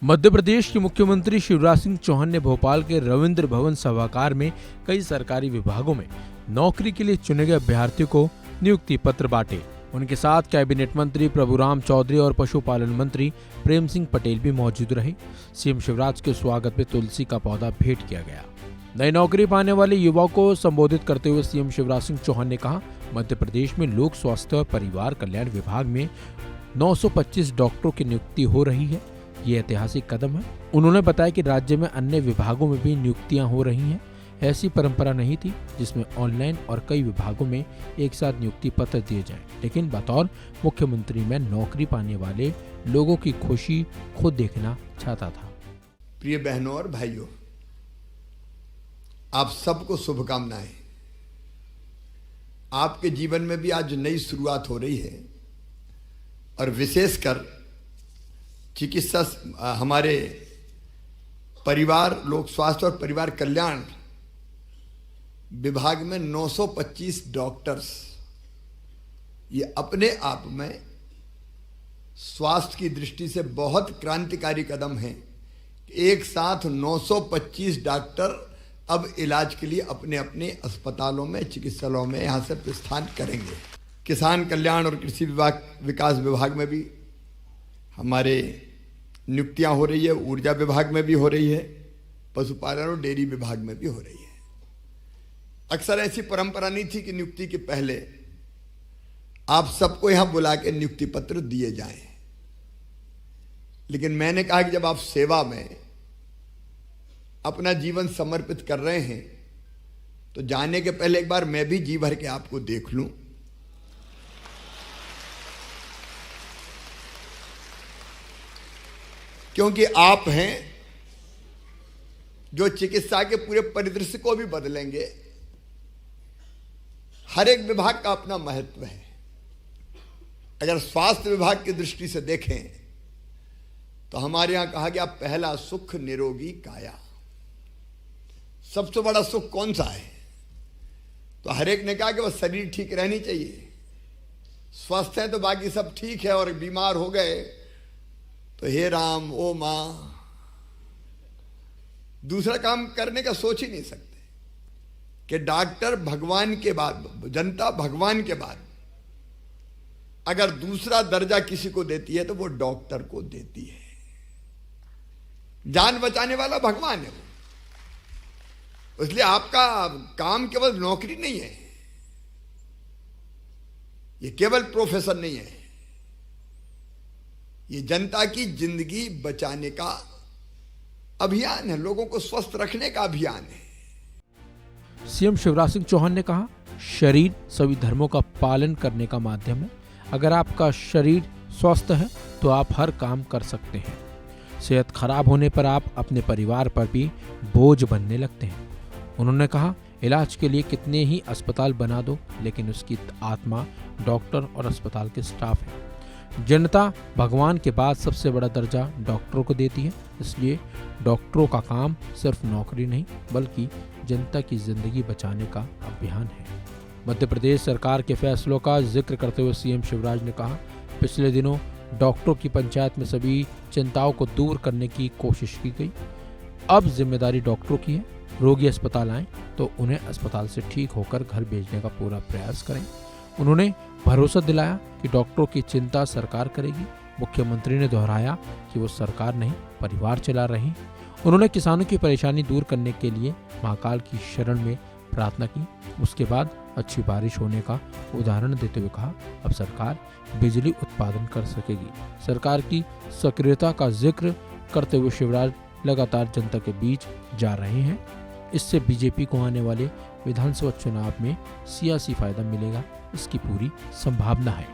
मध्य प्रदेश के मुख्यमंत्री शिवराज सिंह चौहान ने भोपाल के रविंद्र भवन सभागार में कई सरकारी विभागों में नौकरी के लिए चुने गए अभ्यर्थियों को नियुक्ति पत्र बांटे। उनके साथ कैबिनेट मंत्री प्रभुराम चौधरी और पशुपालन मंत्री प्रेम सिंह पटेल भी मौजूद रहे। सीएम शिवराज के स्वागत में तुलसी का पौधा भेंट किया गया। नई नौकरी पाने वाले युवाओं को संबोधित करते हुए सीएम शिवराज सिंह चौहान ने कहा, मध्य प्रदेश में लोक स्वास्थ्य और परिवार कल्याण विभाग में 925 डॉक्टरों की नियुक्ति हो रही है। ये ऐतिहासिक कदम है। उन्होंने बताया कि राज्य में अन्य विभागों में भी नियुक्तियां हो रही हैं। ऐसी परंपरा नहीं थी जिसमें ऑनलाइन और कई विभागों में एक साथ नियुक्ति पत्र दिए जाएं, लेकिन बतौर मुख्यमंत्री मैं नौकरी पाने वाले लोगों की खुशी खुद देखना चाहता था। प्रिय बहनों और भाइयों, आप सबको शुभकामनाएं। आपके जीवन में भी आज नई शुरुआत हो रही है और विशेषकर चिकित्सा हमारे परिवार लोक स्वास्थ्य और परिवार कल्याण विभाग में 925 डॉक्टर्स, ये अपने आप में स्वास्थ्य की दृष्टि से बहुत क्रांतिकारी कदम है। एक साथ 925 डॉक्टर अब इलाज के लिए अपने अपने अस्पतालों में चिकित्सालयों में यहाँ से प्रस्थान करेंगे। किसान कल्याण और कृषि विकास विभाग में भी हमारे नियुक्तियां हो रही है, ऊर्जा विभाग में भी हो रही है, पशुपालन और डेयरी विभाग में भी हो रही है। अक्सर ऐसी परंपरा नहीं थी कि नियुक्ति के पहले आप सबको यहां बुला के नियुक्ति पत्र दिए जाएं, लेकिन मैंने कहा कि जब आप सेवा में अपना जीवन समर्पित कर रहे हैं तो जाने के पहले एक बार मैं भी जी भर के आपको देख लूं। क्योंकि आप हैं जो चिकित्सा के पूरे परिदृश्य को भी बदलेंगे। हर एक विभाग का अपना महत्व है। अगर स्वास्थ्य विभाग की दृष्टि से देखें तो हमारे यहां कहा गया, पहला सुख निरोगी काया। सबसे बड़ा सुख कौन सा है? तो हर एक ने कहा कि वह शरीर ठीक रहनी चाहिए। स्वस्थ है तो बाकी सब ठीक है, और बीमार हो गए तो हे राम ओ मां, दूसरा काम करने का सोच ही नहीं सकते। कि डॉक्टर भगवान के बाद, जनता भगवान के बाद अगर दूसरा दर्जा किसी को देती है तो वो डॉक्टर को देती है। जान बचाने वाला भगवान है वो। इसलिए आपका काम केवल नौकरी नहीं है, ये केवल प्रोफेशन नहीं है, ये जनता की जिंदगी बचाने का अभियान है, लोगों को स्वस्थ रखने का अभियान है। सीएम शिवराज सिंह चौहान ने कहा, शरीर सभी धर्मों का पालन करने का माध्यम है। अगर आपका शरीर स्वस्थ है तो आप हर काम कर सकते हैं। सेहत खराब होने पर आप अपने परिवार पर भी बोझ बनने लगते हैं। उन्होंने कहा, इलाज के लिए कितने ही अस्पताल बना दो, लेकिन उसकी आत्मा डॉक्टर और अस्पताल के स्टाफ है। जनता भगवान के बाद सबसे बड़ा दर्जा डॉक्टरों को देती है। इसलिए डॉक्टरों का काम सिर्फ नौकरी नहीं बल्कि जनता की जिंदगी बचाने का अभियान है। मध्य प्रदेश सरकार के फैसलों का जिक्र करते हुए सीएम शिवराज ने कहा, पिछले दिनों डॉक्टरों की पंचायत में सभी चिंताओं को दूर करने की कोशिश की गई। अब जिम्मेदारी डॉक्टरों की है। रोगी अस्पताल आए तो उन्हें अस्पताल से ठीक होकर घर भेजने का पूरा प्रयास करें। उन्होंने भरोसा दिलाया कि डॉक्टरों की चिंता सरकार करेगी। मुख्यमंत्री ने दोहराया कि वो सरकार नहीं परिवार चला रही। उन्होंने किसानों की परेशानी दूर करने के लिए महाकाल की शरण में प्रार्थना की। उसके बाद अच्छी बारिश होने का उदाहरण देते हुए कहा, अब सरकार बिजली उत्पादन कर सकेगी। सरकार की सक्रियता का जिक्र करते हुए शिवराज लगातार जनता के बीच जा रहे हैं। इससे बीजेपी को आने वाले विधानसभा चुनाव में सियासी फायदा मिलेगा, इसकी पूरी संभावना है।